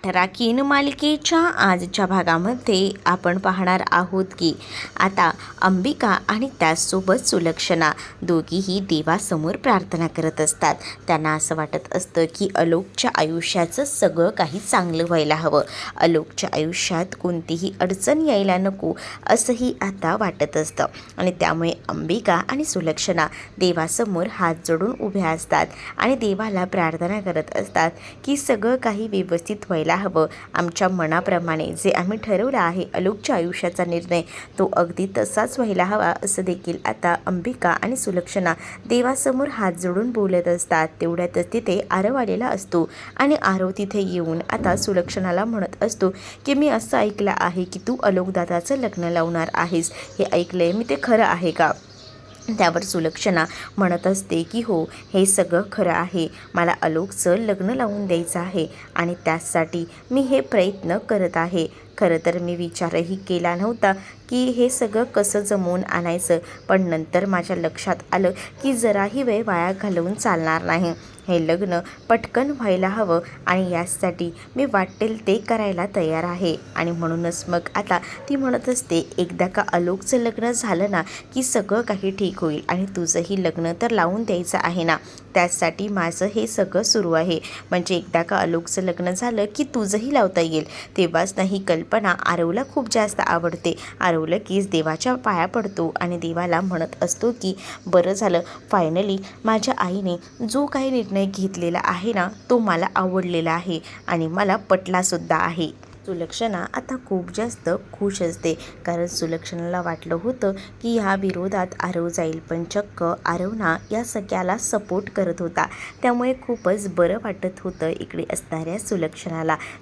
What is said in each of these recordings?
Rakhine मालिकेच्या आजच्या भागामध्ये आपण पाहणार आहोत की आता अंबिका आणि त्याचसोबत सुलक्षणा दोघीही देवासमोर प्रार्थना करत असतात. त्यांना असं वाटत असतं की आलोकच्या आयुष्याचं सगळं काही चांगलं व्हायला हवं, आलोकच्या आयुष्यात कोणतीही अडचण यायला नको असंही आता वाटत असतं. आणि त्यामुळे अंबिका आणि सुलक्षणा देवासमोर हात जोडून उभ्या असतात आणि देवाला प्रार्थना करत असतात की सगळं काही व्यवस्थित व्हायला हवं. आमच्या मनाप्रमाणे जे आम्ही ठरवलं आहे आलोकच्या आयुष्याचा निर्णय तो अगदी तसाच व्हायला हवा असं देखील आता अंबिका आणि सुलक्षणा देवासमोर हात जोडून बोलत असतात. तेवढ्यातच तिथे आरव आलेला असतो आणि आरव तिथे येऊन आता सुलक्षणाला म्हणत असतो की मी असं ऐकलं आहे की तू आलोक दादाचं लग्न लावणार आहेस, हे ऐकलंय मी, ते खरं आहे का? त्यावर सुलक्षणा म्हणत असते की हो, हे सगळं खरं आहे, मला आलोकचं लग्न लावून द्यायचं आहे आणि त्यासाठी मी हे प्रयत्न करत आहे. खरं तर मी विचारही केला नव्हता की हे सगळं कसं जमवून आणायचं, पण नंतर माझ्या लक्षात आलं की जराही वेळ वाया घालवून चालणार नाही, हे लग्न पटकन व्हायला हवं आणि यासाठी मी वाटेल ते करायला तयार आहे. आणि म्हणूनच मग आता ती म्हणत असते एकदा का आलोकचं लग्न झालं ना की सगळं काही ठीक होईल आणि तुझंही लग्न तर लावून द्यायचं आहे ना, त्यासाठी माझं हे सगळं सुरू आहे. म्हणजे एकदा का आलोकचं लग्न झालं की तुझंही लावता येईल. तेव्हाच नाही कल्पना आरवला खूप जास्त आवडते. आरव लगेच देवाच्या पाया पडतो आणि देवाला म्हणत असतो की बरं झालं, फायनली माझ्या आईने जो काही निर्णय घेतलेला आहे ना तो मला आवडलेला आहे आणि मला पटलासुद्धा आहे. सुलक्षणा आता खूप जास्त खुश असते, कारण सुलक्षणाला वाटलं होतं की ह्या विरोधात आरव जाईल, पण चक्क आरवना या सगळ्याला सपोर्ट करत होता. त्यामुळे खूपच बरं वाटत होतं इकडे असणाऱ्या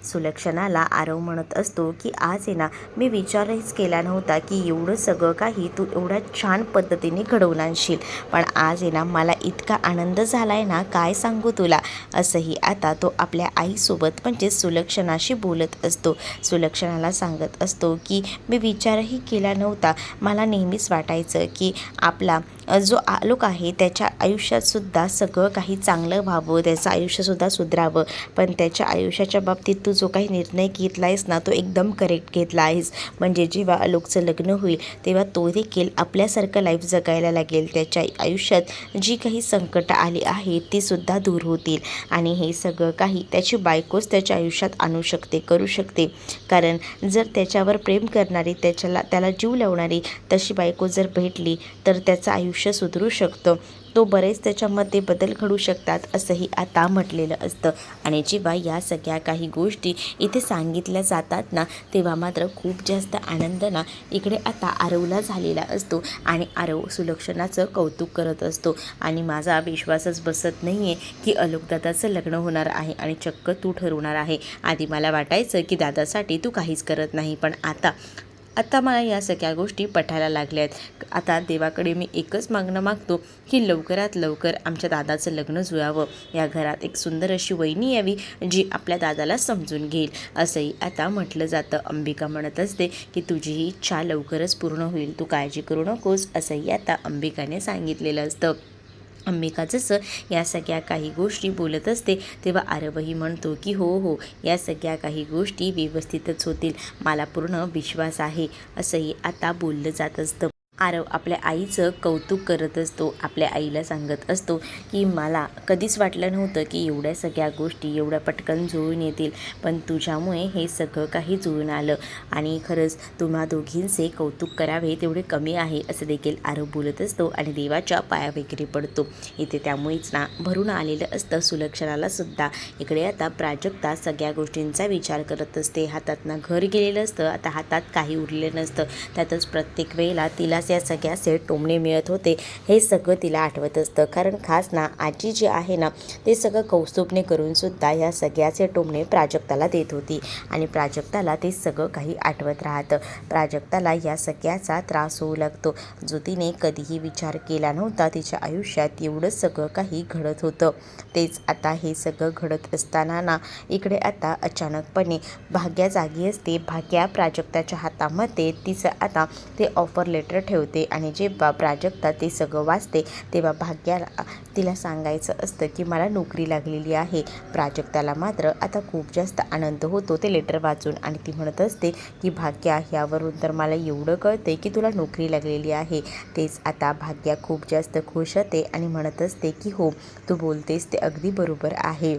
सुलक्षणाला आरव म्हणत असतो की आज आहे ना मी विचारच केला नव्हता की एवढं सगळं काही तू एवढ्या छान पद्धतीने घडवून आणशील, पण आज आहे ना मला इतका आनंद झाला आहे ना काय सांगू तुला, असंही आता तो आपल्या आईसोबत म्हणजे सुलक्षणाशी बोलत असतो. सुलक्षणाला सांगत असतो की मी विचारही केला नव्हता, मला नेहमीच वाटायचं की आपला जो आलोक आहे त्याच्या आयुष्यातसुद्धा सगळं काही चांगलं व्हावं, त्याचं आयुष्यसुद्धा सुधारावं, पण त्याच्या आयुष्याच्या बाबतीत तू जो काही निर्णय घेतला आहेस ना तो एकदम करेक्ट घेतला आहेस. म्हणजे जेव्हा आलोकचं लग्न होईल तेव्हा तो देखील आपल्यासारखं लाईफ जगायला लागेल, त्याच्या आयुष्यात जी काही संकटं आली आहेत ती सुद्धा दूर होतील आणि हे सगळं काही त्याची बायकोच त्याच्या आयुष्यात आणू शकते, करू शकते. कारण जर त्याच्यावर प्रेम करणारी, त्याला जीव लावणारी तशी बायको जर भेटली तर त्याचं आयुष्य सुधरू शकतं, तो बरेच त्याच्यामध्ये बदल घडू शकतात असंही आता म्हटलेलं असतं. आणि जेव्हा या सगळ्या काही गोष्टी इथे सांगितल्या जातात ना तेव्हा मात्र खूप जास्त आनंद ना इकडे आता आरवला झालेला असतो आणि आरव सुलक्षणाचं कौतुक करत असतो. आणि माझा विश्वासच बसत नाही आहे की आलोक दादाचं लग्न होणार आहे आणि चक्क तू ठरवणार आहे. आधी मला वाटायचं की दादासाठी तू काहीच करत नाही, पण आता मला या सगळ्या गोष्टी पटायला लागल्या आहेत. आता देवाकडे मी एकच मागणं मागतो की लवकरात लवकर आमच्या दादाचं लग्न जुळावं, या घरात एक सुंदर अशी वहिनी यावी जी आपल्या दादाला समजून घेईल, असंही आता म्हटलं जातं. अंबिका म्हणत असते की तुझी ही इच्छा लवकरच पूर्ण होईल, तू काळजी करू नकोस, असंही आता अंबिकाने सांगितलेलं असतं. अंबिका जसं या सगळ्या काही गोष्टी बोलत असते तेव्हा आरवही म्हणतो की हो, या सगळ्या काही गोष्टी व्यवस्थितच होतील, मला पूर्ण विश्वास आहे, असंही आता बोललं जात असतं. आरव आपल्या आईचं कौतुक करत असतो, आपल्या आईला सांगत असतो की मला कधीच वाटलं नव्हतं की एवढ्या सगळ्या गोष्टी एवढ्या पटकन जुळून येतील, पण तुझ्यामुळे हे सगळं काही जुळून आलं आणि खरंच तुम्हा दोघींचे कौतुक करावे तेवढे कमी आहे, असं देखील आरव बोलत असतो आणि देवाच्या पाया वगैरे पडतो. इथे त्यामुळेच ना भरून आलेलं असतं सुलक्षणाला सुद्धा. इकडे आता प्राजक्ता सगळ्या गोष्टींचा विचार करत असते, हातातनं घर गेलेलं असतं, आता हातात काही उरलेलं नसतं, त्यातच प्रत्येक वेळेला तिला या सगळ्याचे टोमणे मिळत होते हे सगळं तिला आठवत असतं. कारण खास ना आजी जी आहे ना ते सगळं कौस्तुभने करून सुद्धा या सगळ्याचे टोमणे प्राजक्ताला देत होती आणि प्राजक्ताला ते सगळं काही आठवत राहतं. प्राजक्ताला या सगळ्याचा त्रास होऊ लागतो, जो तिने कधीही विचार केला नव्हता तिच्या आयुष्यात एवढं सगळं काही घडत होतं. तेच आता हे सगळं घडत असताना ना इकडे आता अचानकपणे भाग्या जागी असते. भाग्या प्राजक्ताच्या हातामध्ये तिचं आता ते ऑफर लेटर ठेवते ठेवते आणि जेव्हा प्राजक्ता ते सगळं वाचते तेव्हा भाग्याला तिला सांगायचं असतं की मला नोकरी लागलेली आहे. प्राजक्ताला मात्र आता खूप जास्त आनंद होतो ते लेटर वाचून आणि ती म्हणत असते की भाग्या, ह्यावरून तर मला एवढं कळते की तुला नोकरी लागलेली आहे. तेच आता भाग्या खूप जास्त खुश होते आणि म्हणत असते की हो, तू बोलतेस ते अगदी बरोबर आहे,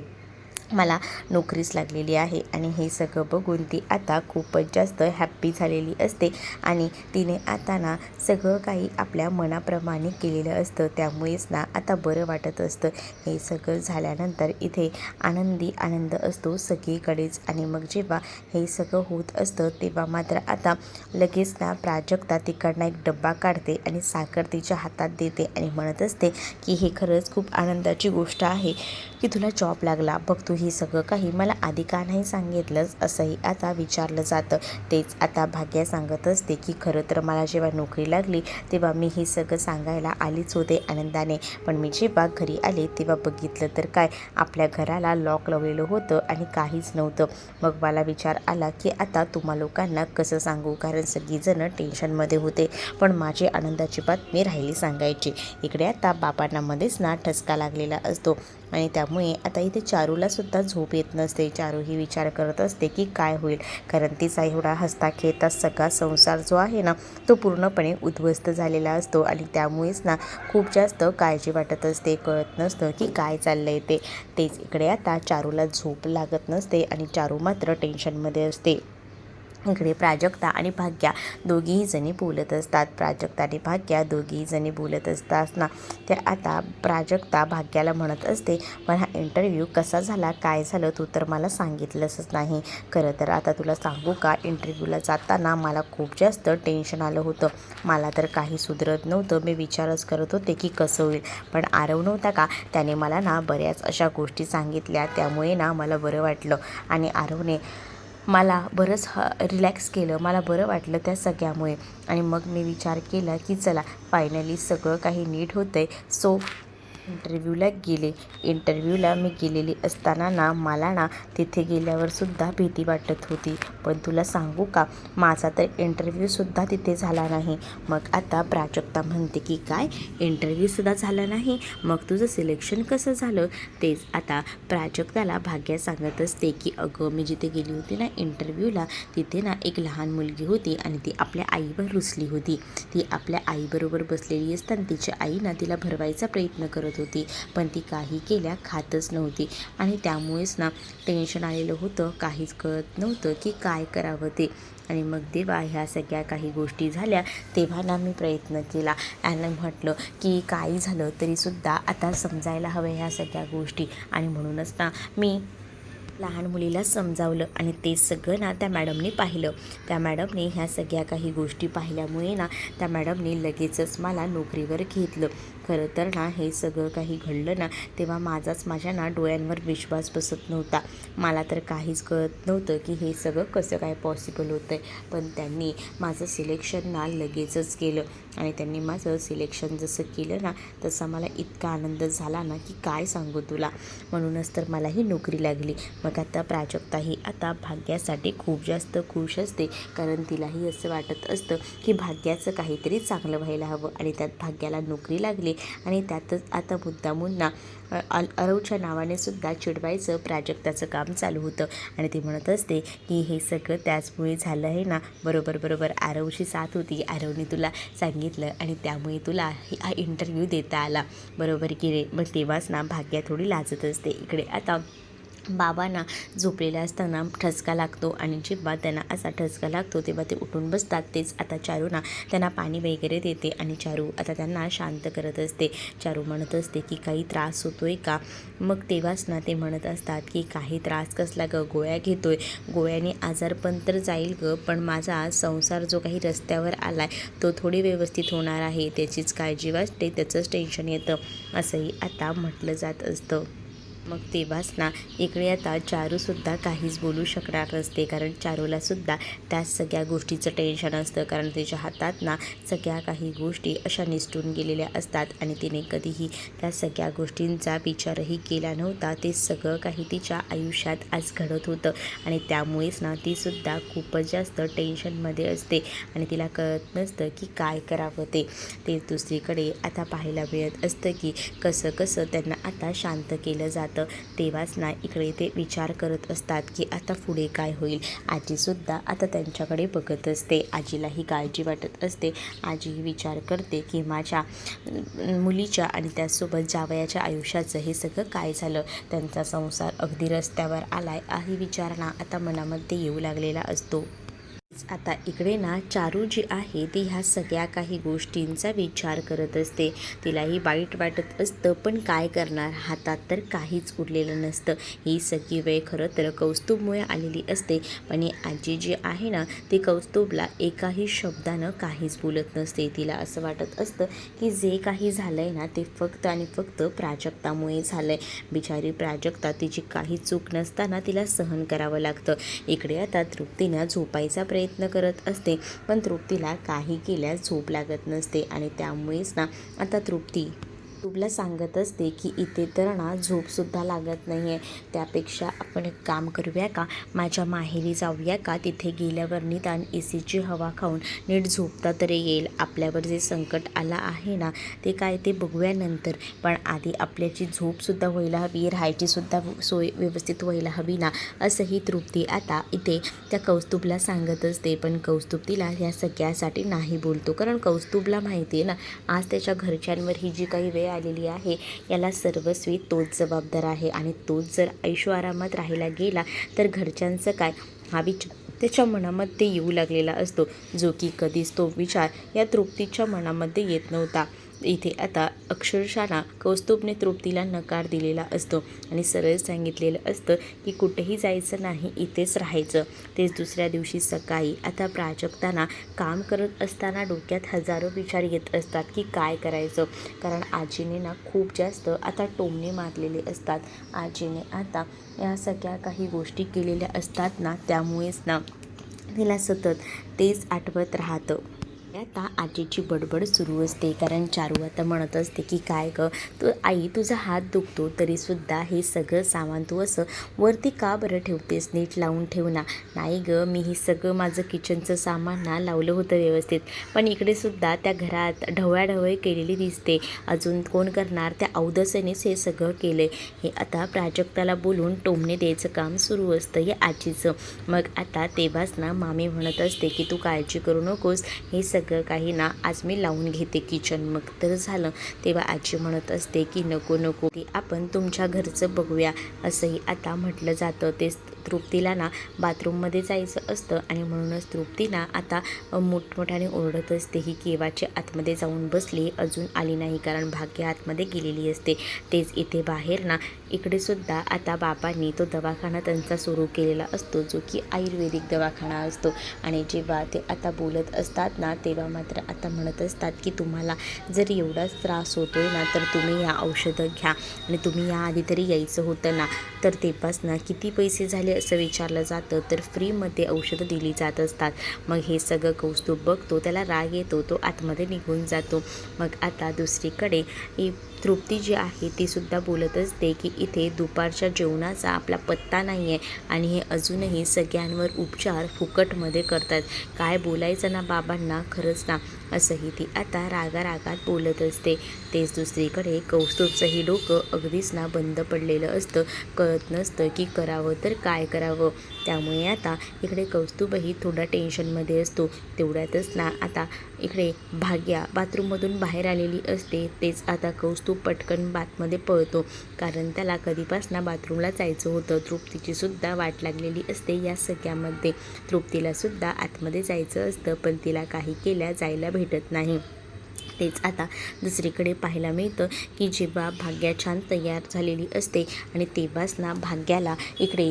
मला नोकरीच लागलेली आहे. आणि हे सगळं बघून ती आता खूपच जास्त हॅप्पी झालेली असते आणि तिने आता ना सगळं काही आपल्या मनाप्रमाणे केलेलं असतं, त्यामुळेच ना आता बरं वाटत असतं. हे सगळं झाल्यानंतर इथे आनंद असतो सगळीकडेच. आणि मग जेव्हा हे सगळं होत असतं तेव्हा मात्र आता लगेच ना प्राजक्ता तिकडनं एक डब्बा काढते आणि साखर तिच्या हातात देते आणि म्हणत असते की हे खरंच खूप आनंदाची गोष्ट आहे की तुला जॉब लागला. बघ, तू हे सगळं काही मला आधी का नाही सांगितलंस, असंही आता विचारलं जातं. तेच आता भाग्या सांगत असते की खरं तर मला जेव्हा नोकरी लागली तेव्हा मी हे सगळं सांगायला आलीच होते आनंदाने, पण मी जेव्हा घरी आले तेव्हा बघितलं तर काय, आपल्या घराला लॉक लावलेलं होतं आणि काहीच नव्हतं. मग मला विचार आला की आता तुम्हा लोकांना कसं सांगू, कारण सगळीजणं टेन्शनमध्ये होते, पण माझी आनंदाची बातमी राहिली सांगायची. इकडे आता बाबांना मध्येच ना ठसका लागलेला असतो आणि त्यामुळे आता इथे चारूलासुद्धा झोप येत नसते. चारू ही विचार करत असते की काय होईल, कारण तिचा एवढा हसता खेळता सगळा संसार जो आहे ना तो पूर्णपणे उद्ध्वस्त झालेला असतो आणि त्यामुळेच ना खूप जास्त काळजी वाटत असते. कळत नसतं की काय चाललं आहे ते. तेच इकडे आता चारूला झोप लागत नसते आणि चारू मात्र टेन्शनमध्ये असते. इकडे प्राजक्ता आणि भाग्या दोघीही जणी बोलत असतात. प्राजक्ता आणि भाग्या दोघीही जणी बोलत असताना ते आता प्राजक्ता भाग्याला म्हणत असते, पण हा इंटरव्ह्यू कसा झाला, काय झालं, तू तर मला सांगितलंच नाही. खरं तर आता तुला सांगू का, इंटरव्ह्यूला जाताना मला खूप जास्त टेन्शन आलं होतं. मला तर काही सुधरत नव्हतं. मी विचारच करत होते की कसं होईल, पण आरव नव्हता का, त्याने मला ना बऱ्याच अशा गोष्टी सांगितल्या, त्यामुळे ना मला बरं वाटलं आणि आरवने मला बरंच रिलॅक्स केलं. मला बरं वाटलं त्या सगळ्यामुळे. आणि मग मी विचार केला की चला, फायनली सगळं काही नीट होतं आहे. सो इंटरव्ह्यूला गेले. इंटरव्ह्यूला मी गेलेली असताना ना मला ना तिथे गेल्यावरसुद्धा भीती वाटत होती. पण तुला सांगू का, माझा तर इंटरव्ह्यूसुद्धा तिथे झाला नाही. मग आता प्राजक्ता म्हणते की काय, इंटरव्ह्यूसुद्धा झाला नाही, मग तुझं सिलेक्शन कसं झालं. तेच आता प्राजक्ताला भाग्या सांगत असते की अगं, मी जिथे गेली होती ना इंटरव्ह्यूला, तिथे ना एक लहान मुलगी होती आणि ती आपल्या आईवर रुसली होती. ती आपल्या आईबरोबर बसलेली असताना तिची आई ना तिला भरवायचा प्रयत्न करत होती, पण ती काही केल्या खातच नव्हती आणि त्यामुळेच ना टेन्शन आलेलं होतं. काहीच कळत नव्हतं की काय करावं ते. आणि मग जेव्हा ह्या सगळ्या काही गोष्टी झाल्या तेव्हा ना मी प्रयत्न केला आणि म्हटलं की काही झालं तरीसुद्धा आता समजायला हव्या ह्या सगळ्या गोष्टी. आणि म्हणूनच ना मी लहान मुलीला समजावलं आणि ते सगळं ना त्या मॅडमने पाहिलं. त्या मॅडमने ह्या सगळ्या काही गोष्टी पाहिल्यामुळे ना त्या मॅडमने लगेचच मला नोकरीवर घेतलं. खरं तर ना हे सगळं काही घडलं ना तेव्हा माझ्या ना डोळ्यांवर विश्वास बसत नव्हता. मला तर काहीच कळत नव्हतं की हे सगळं कसं काय पॉसिबल होतं आहे. पण त्यांनी माझं सिलेक्शन ना लगेचच केलं आणि त्यांनी माझं सिलेक्शन जसं केलं ना तसा मला इतका आनंद झाला ना की काय सांगू तुला. म्हणूनच तर मला ही नोकरी लागली. मग आता प्राजक्ता ही आता भाग्यासाठी खूप जास्त खुश असते, कारण तिलाही असं वाटत असतं की भाग्याचं काहीतरी चांगलं व्हायला हवं आणि त्यात भाग्याला नोकरी लागली. आणि त्यातच आता मुद्दामून आरवच्या नावाने सुद्धा चिडवायचं प्राजक्ताचं काम चालू होतं. आणि ती म्हणत असते की हे सगळं त्याचमुळे झालं आहे ना, बरोबर आरवची साथ होती, आरवने तुला सांगितलं आणि त्यामुळे तुला हा इंटरव्ह्यू देता आला, बरोबर की रे. मग तेव्हाच ना भाग्या थोडी लाजत असते. इकडे आता बाबांना झोपलेला असताना ठसका लागतो आणि जेव्हा त्यांना असा ठसका लागतो तेव्हा ते उठून बसतात. तेच आता चारू ना त्यांना पाणी वगैरे देते आणि चारू आता त्यांना शांत करत असते. चारू म्हणत असते की काही त्रास होतो आहे का. मग तेव्हाच ना ते म्हणत असतात की काही त्रास कसला गं, गोळ्या घेतोय, गोळ्याने आजारपण तर जाईल गं, पण माझा संसार जो काही रस्त्यावर आला आहे तो थोडी व्यवस्थित होणार आहे, त्याचीच काळजी वाटते, त्याचंच टेन्शन येतं, असंही आता म्हटलं जात असतं. मग तेव्हाच ना इकडे आता चारूसुद्धा काहीच बोलू शकणार नसते, कारण चारूलासुद्धा त्या सगळ्या गोष्टीचं टेन्शन असतं, कारण तिच्या हातात ना सगळ्या काही गोष्टी अशा निसटून गेलेल्या असतात आणि तिने कधीही त्या सगळ्या गोष्टींचा विचारही केला नव्हता. ते सगळं काही तिच्या आयुष्यात आज घडत होतं आणि त्यामुळेच ना तीसुद्धा खूपच जास्त टेन्शनमध्ये असते आणि तिला कळत नसतं की काय करावं ते दुसरीकडे आता पाहायला मिळत असतं की कसं कसं त्यांना आता शांत केलं जातं. तेव्हाच ना इकडे ते विचार करत असतात की आता पुढे काय होईल. आजीसुद्धा आता त्यांच्याकडे बघत असते. आजीलाही काळजी वाटत असते. आजी विचार करते की माझ्या मुलीच्या आणि त्याचसोबत जावयाच्या आयुष्याचं हे सगळं काय झालं. त्यांचा संसार अगदी रस्त्यावर आलाय हा विचार ना आता मनामध्ये येऊ लागलेला असतो. आता इकडे ना चारू जी आहे ती ह्या सगळ्या काही गोष्टींचा विचार करत असते. तिलाही वाईट वाटत असतं, पण काय करणार, हातात तर काहीच उरलेलं नसतं. ही सगळी वेळ खरं तर कौस्तुभमुळे आलेली असते, पण ही आजी जी आहे ना ती कौस्तुभला एकाही शब्दानं काहीच बोलत नसते. तिला असं वाटत असतं की जे काही झालं आहे ना ते फक्त आणि फक्त प्राजक्तामुळे झालं आहे. बिचारी प्राजक्ता तिची काही चूक नसताना तिला सहन करावं लागतं. इकडे आता तृप्तीनं झोपायचा प्रयत्न करत असते, पण तृप्तीला काही केल्यास झोप लागत नसते आणि त्यामुळेच ना आता तृप्ती तुला सांगत असते की इथे तर ना झोपसुद्धा लागत नाही आहे. त्यापेक्षा आपण एक काम करूया का, माझ्या माहेरी जाऊया का, तिथे गेल्यावर निदान एसीची हवा खाऊन नीट झोपता तरी येईल. आपल्यावर जे संकट आलं आहे ना ते काय ते बघूया नंतर, पण आधी आपल्याची झोपसुद्धा व्हायला हवी, राहायचीसुद्धा सोय व्यवस्थित व्हायला हवी ना, असंही तृप्ती आता इथे त्या कौस्तुभला सांगत असते. पण कौस्तुभ तिला या सगळ्यासाठी नाही बोलतो, कारण कौस्तुभला माहिती आहे ना आज त्याच्या घरच्यांवर ही जी काही वेळ आलेली आहे याला सर्वस्वी तोच जबाबदार आहे आणि तोच जर ऐशोआरामात राहायला गेला तर घरच्यांचं काय हा विचार त्याच्या मनामध्ये येऊ लागलेला असतो, जो की कधीच तो विचार या तृप्तीच्या मनामध्ये येत नव्हता. इथे आता अक्षरशः ना कौस्तुभने तृप्तीला नकार दिलेला असतो आणि सरळ सांगितलेलं असतं की कुठेही जायचं नाही, इथेच राहायचं. तेच दुसऱ्या दिवशी सकाळी आता प्राजक्ताना काम करत असताना डोक्यात हजारो विचार येत असतात की काय करायचं, कारण आजीने ना खूप जास्त आता टोमणे मारलेले असतात. आजीने आता या सगळ्या काही गोष्टी केलेल्या असतात ना, त्यामुळेच ना तिला सतत तेच आठवत राहतं. आता आजीची बडबड सुरू असते, कारण चारू आता म्हणत असते की काय गं तू आई, तुझा हात दुखतो तरीसुद्धा हे सगळं सामान तू असं वरती का बरं ठेवतेस, नीट लावून ठेव ना. नाही गं, मी हे सगळं माझं किचनचं सामान ना लावलं होतं व्यवस्थित, पण इकडे सुद्धा त्या घरात ढवळाढवळ केलेली दिसते. अजून कोण करणार, त्या अवदसेनेच हे सगळं केलं. हे आता प्राजक्ताला बोलून टोमणे द्यायचं काम सुरू असतं या आजीचं. मग आता तेव्हाच ना मामी म्हणत असते की तू काळजी करू नकोस, हे सगळं काही ना आज मी लावून घेते किचन. मग तर झालं. तेव्हा आजी म्हणत असते की नको नको, ती आपण तुमच्या घरचं बघूया, असंही आता म्हटलं जातं. तेच तृप्तीला ना बाथरूममध्ये जायचं असतं आणि म्हणूनच तृप्ती ना आता मोठमोठ्याने ओरडत असते. ही केव्हाची आतमध्ये जाऊन बसली, अजून आली नाही, कारण भाग्य आतमध्ये गेलेली असते. तेच इथे बाहेर ना इकडे सुद्धा आता बाबांनी तो दवाखाना त्यांचा सुरू केलेला असतो, जो की आयुर्वेदिक दवाखाना असतो. आणि जेव्हा ते आता बोलत असतात ना तेव्हा मात्र आता म्हणत असतात की तुम्हाला जर एवढाच त्रास होतोय ना तर तुम्ही या औषधं घ्या आणि तुम्ही याआधी तरी यायचं होतं ना. तर तेव्हाच ना किती पैसे झाले असं विचारलं जातं, तर फ्रीमध्ये औषधं दिली जात असतात. मग हे सगळं कौस्तुभ बघतो, त्याला राग येतो, तो आतमध्ये निघून जातो. मग आता दुसरीकडे तृप्ती जी आहे ती सुद्धा बोलत असते की इथे दुपारच्या जेवणाचा आपला पत्ता नाही आहे आणि हे अजूनही सगळ्यांवर उपचार फुकटमध्ये करतात. काय बोलायचं ना बाबांना, खरंच ना, असंही ती आता रागारागात बोलत असते. तेच दुसरीकडे कौस्तुभचंही डोकं अगदीच ना बंद पडलेलं असतं, कळत नसतं की करावं तर काय करावं. त्यामुळे आता इकडे कौस्तुभही थोडा टेन्शनमध्ये असतो. तेवढ्यातच ना आता इकडे भाग्या बाथरूममधून बाहेर आलेली असते. तेच आता कौस्तुभ पटकन बाथमध्ये पळतो, कारण त्याला कधीपासून बाथरूमला जायचं होतं. तृप्तीची सुद्धा वाट लागलेली असते या सगळ्यामध्ये. तृप्तीला सुद्धा आतमध्ये जायचं असतं, पण तिला काही केल्या जायला भेटत नाही. तेच आता दुसरीकडे पाहायला मिळतं की जेव्हा भाग्या छान तयार झालेली असते आणि तेव्हाच ना भाग्याला इकडे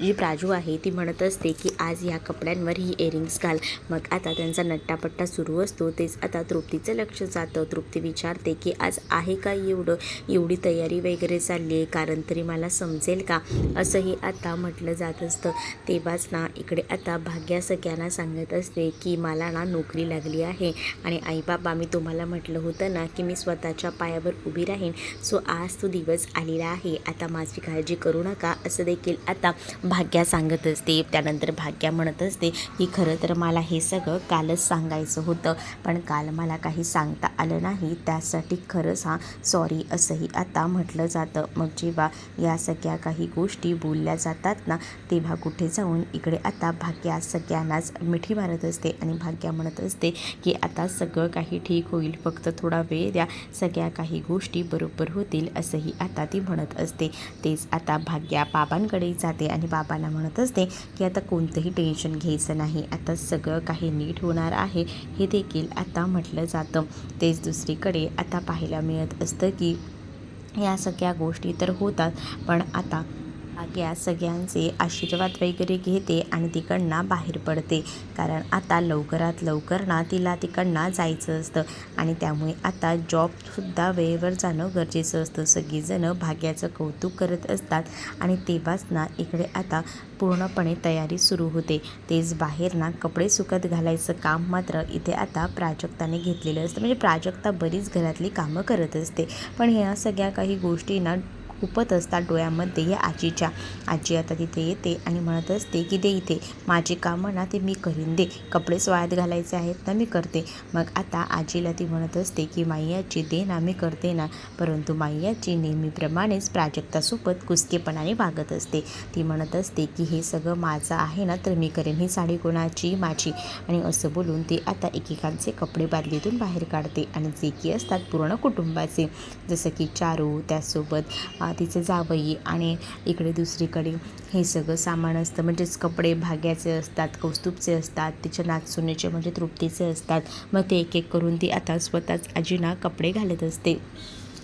जी प्राजू आहे ती म्हणत असते की आज ह्या कपड्यांवर ही इयरिंग्स घाल. मग आता त्यांचा नट्टापट्टा सुरू असतो. तेच आता तृप्तीचं लक्ष जातं. तृप्ती विचारते की आज आहे का एवढी तयारी वगैरे चालली आहे, कारण तरी मला समजेल का, असंही आता म्हटलं जात असतं. तेव्हाच ना इकडे आता भाग्या सगळ्यांना सांगत असते की मला ना नोकरी लागली आहे आणि आई बाबा मी तुम्हाला म्हटलं होतं ना की मी स्वतःच्या पायावर उभी राहीन. सो आज तो दिवस आलेला आहे. आता माझी काळजी करू नका, असं देखील आता भाग्या सांगत असते. त्यानंतर भाग्या म्हणत असते की खरं तर मला हे सगळं कालच सांगायचं होतं, पण काल मला काही सांगता आलं नाही, त्यासाठी खरंच सॉरी, असंही आता म्हटलं जातं. मग जेव्हा या सगळ्या काही गोष्टी बोलल्या जातात ना तेव्हा कुठे जाऊन इकडे आता भाग्या सगळ्यांनाच मिठी मारत असते आणि भाग्या म्हणत असते की आता सगळं काही ठीक होईल, फक्त थोडा वेळ द्या, सगळ्या काही गोष्टी बरोबर होतील, असंही आता ती म्हणत असते. तेच आता भाग्या बाबांकडे जाते आणि बाबांना म्हणत असते की आता कोणतंही टेन्शन घ्यायचं नाही, आता सगळं काही नीट होणार आहे, हे देखील आता म्हटलं जातं. तेच दुसरीकडे आता पाहायला मिळत असतं की या सगळ्या गोष्टी तर होतात, पण आता भाग्या सगळ्यांचे आशीर्वाद वगैरे घेते आणि तिकडनं बाहेर पडते, कारण आता लवकरात लवकर ना तिला तिकडनं जायचं असतं आणि त्यामुळे आता जॉबसुद्धा वेळेवर जाणं गरजेचं असतं. सगळीजणं भाग्याचं कौतुक करत असतात आणि तेव्हाच ना इकडे आता पूर्णपणे तयारी सुरू होते. तेच बाहेर ना कपडे सुकत घालायचं काम मात्र इथे आता प्राजक्ताने घेतलेलं असतं. म्हणजे प्राजक्ता बरीच घरातली कामं करत असते, पण ह्या सगळ्या काही गोष्टी ना खूपच असतात डोळ्यामध्ये या आजीच्या. आजी आता तिथे येते आणि म्हणत असते की दे इथे, माझी कामं ना ते मी करीन, दे, कपडेच वाळत घालायचे आहेत ना मी करते. मग आता आजीला ती म्हणत असते की माई आजी दे ना, मी करते ना, परंतु माई आजी नेहमीप्रमाणेच प्राजक्तासोबत कुचकेपणाने वागत असते. ती म्हणत असते की हे सगळं माझं आहे ना तर मी करेन, ही साडी कोणाची, माझी, आणि असं बोलून ती आता एकेकांचे कपडे बादलीतून बाहेर काढते आणि जे की असतात पूर्ण कुटुंबाचे, जसं की चारू, त्यासोबत तिचे जावई आणि इकडे दुसरीकडे हे सगळं सामान असतं. म्हणजेच कपडे भाग्याचे असतात, कौस्तुभचे असतात, तिच्या नाचसुनेचे म्हणजे तृप्तीचे असतात. मग ते एक एक करून ती आता स्वतःच आजीना कपडे घालत असते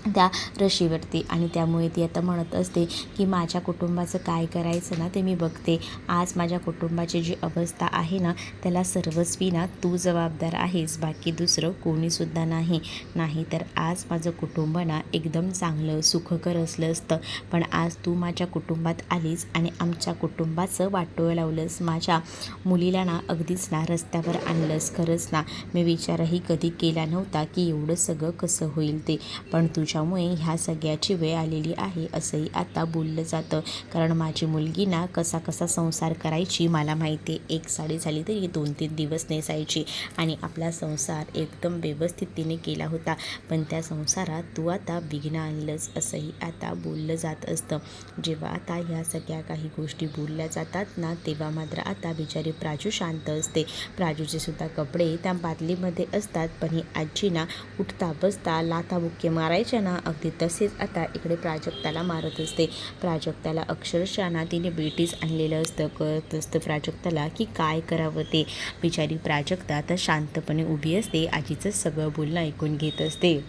त्या रशीवरती आणि त्यामुळे ती आता म्हणत असते की माझ्या कुटुंबाचं काय करायचं ना ते मी बघते. आज माझ्या कुटुंबाची जी अवस्था आहे ना त्याला सर्वस्वी ना तू जबाबदार आहेस, बाकी दुसरं कोणीसुद्धा नाही. नाही तर आज माझं कुटुंब ना एकदम चांगलं सुखकर असलं असतं, पण आज तू माझ्या कुटुंबात आलीस आणि आमच्या कुटुंबाचं वाटोळं लावलंस. माझ्या मुलीला ना अगदीच ना रस्त्यावर आणलंस. खरंच ना मी विचारही कधी केला नव्हता की एवढं सगळं कसं होईल ते, पण तुझ्यामुळे ह्या सगळ्याची वेळ आलेली आहे, असंही आता बोललं जातं. कारण माझी मुलगी ना कसा कसा संसार करायची मला माहिती आहे. एक साडी झाली तरी 2-3 दिवस नेसायची आणि आपला संसार एकदम व्यवस्थित तिने केला होता, पण त्या संसारात तू आता विघ्न आणलंस, असंही आता बोललं जात असतं. जेव्हा आता ह्या सगळ्या काही गोष्टी बोलल्या जातात ना तेव्हा मात्र आता बिचारी प्राजू शांत असते. प्राजूचे सुद्धा कपडे त्या बादलीमध्ये असतात, पण ही आजी ना उठता बसता लाथाबुक्के मारायच्या ना अगदी तसेच आता इकडे प्राजक्ताला मारत असते. प्राजक्ताला अक्षरशः ना तिने बेटीच आणलेलं असतं. कळत असतं प्राजक्ताला की काय करावं ते. बिचारी प्राजक्ता आता शांतपणे उभी असते, आजीचं सगळं बोलणं ऐकून घेत असते.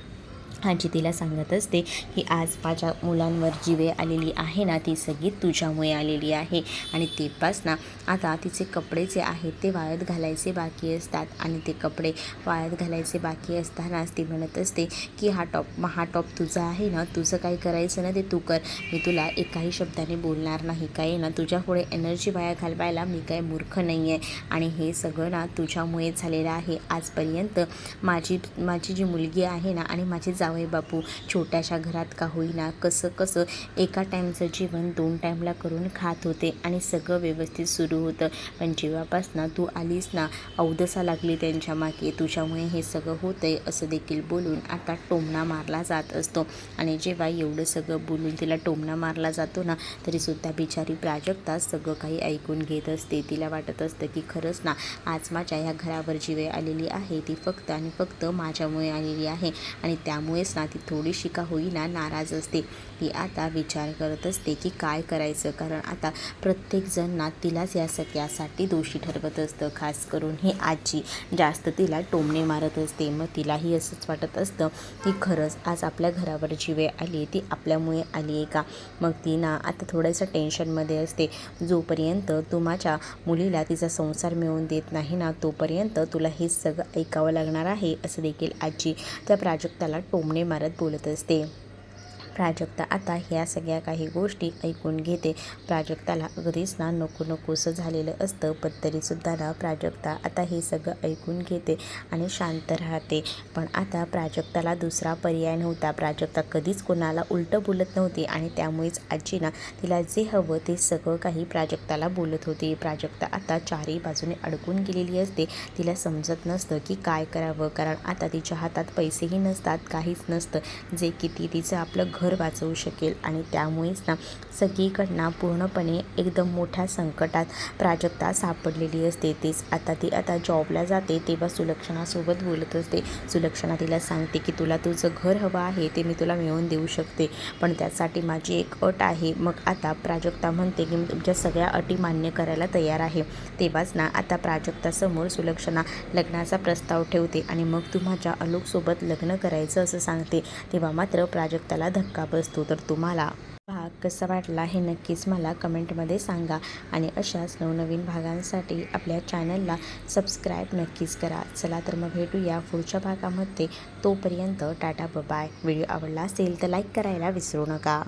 आजी तिला सांगत असते की आज माझ्या मुलांवर जी वेळ आलेली आहे ना ती सगळी तुझ्यामुळे आलेली आहे आणि तेव्हाच ना आता तिचे कपडे जे आहेत ते वाळत घालायचे बाकी असतात आणि ते कपडे वाळत घालायचे बाकी असतानाच ती म्हणत असते की हा टॉप तुझा आहे ना, तुझं काय करायचं ना ते तू कर, मी तुला एकाही शब्दाने बोलणार नाही. काय ना तुझ्यापुढे एनर्जी वाया घालवायला मी काय मूर्ख नाही आहे आणि हे सगळं ना तुझ्यामुळे झालेलं आहे. आजपर्यंत माझी जी मुलगी आहे ना आणि माझी जावई बापू छोट्याशा घरात का होईना कसं एका टाईमचं जेवण 2 टाईमला करून खात होते आणि सगळं व्यवस्थित सुरू होतं, पण जेव्हापासनं तू आलीस ना अवदसा लागली त्यांच्या मागे, तुझ्यामुळे हे सगळं होतंय, असं देखील बोलून आता टोमणा मारला जात असतो. आणि जेव्हा एवढं सगळं बोलून तिला टोमणा मारला जातो ना तरीसुद्धा बिचारी प्राजक्ता सगळं काही ऐकून घेत असते. तिला वाटत असतं की खरंच ना आज माझ्या ह्या घरावर जी वेळ आलेली आहे ती फक्त आणि फक्त माझ्यामुळे आलेली आहे आणि त्यामुळे त्यामुळेच ना ती थोडीशी का होईना नाराज असते. ती आता विचार करत असते की काय करायचं, कारण आता प्रत्येकजण ना तिलाच या सगळ्यासाठी दोषी ठरवत असतं. खास करून ही आजी जास्त तिला टोमणे मारत असते. मग तिलाही असंच वाटत असतं की खरंच आज आपल्या घरावर जी वेळ आली ती आपल्यामुळे आली आहे का. मग ती ना आता थोडंसं टेन्शनमध्ये असते. जोपर्यंत तू माझ्या मुलीला तिचा संसार मिळवून देत नाही ना, तोपर्यंत तुला हे सगळं ऐकावं लागणार आहे, असं देखील आजी त्या प्राजक्ताला टोमणे मारत बोलत असते. प्राजक्ता आता ह्या सगळ्या काही गोष्टी ऐकून घेते. प्राजक्ताला अगदीच ना नको नकोसं झालेलं असतं, पण तरीसुद्धा ना प्राजक्ता आता हे सगळं ऐकून घेते आणि शांत राहते. पण आता प्राजक्ताला दुसरा पर्याय नव्हता. प्राजक्ता कधीच कोणाला उलटं बोलत नव्हती आणि त्यामुळेच आजी ना तिला जे हवं ते सगळं काही प्राजक्ताला बोलत होती. प्राजक्ता आता चारही बाजूने अडकून गेलेली असते. तिला समजत नसतं की काय करावं, कारण आता तिच्या हातात पैसेही नसतात, काहीच नसतं जे की ती तिचं आपलं घर वाचवू शकेल. आणि त्यामुळेच ना सगळीकडनं पूर्णपणे एकदम मोठ्या संकटात प्राजक्ता सापडलेली असते. तेच आता ती आता जॉबला जाते तेव्हा सुलक्षणासोबत बोलत असते. सुलक्षणा तिला सांगते की तुला तुझं घर हवं आहे ते मी तुला मिळवून देऊ शकते, पण त्यासाठी माझी एक अट आहे. मग आता प्राजक्ता म्हणते की मी तुमच्या सगळ्या अटी मान्य करायला तयार आहे. तेव्हाच ना आता प्राजक्तासमोर सुलक्षणा लग्नाचा प्रस्ताव ठेवते आणि मग तू माझ्या आलोकसोबत लग्न करायचं असं सांगते. तेव्हा मात्र प्राजक्ताला धक्का बसतो. तर तुम्हाला भाग कसा वाटला हे नक्कीच मला कमेंटमध्ये सांगा आणि अशाच नवनवीन भागांसाठी आपल्या चॅनलला सबस्क्राईब नक्कीच करा. चला तर मग भेटूया पुढच्या भागामध्ये. तोपर्यंत टाटा बाय. व्हिडिओ आवडला असेल तर लाईक करायला विसरू नका.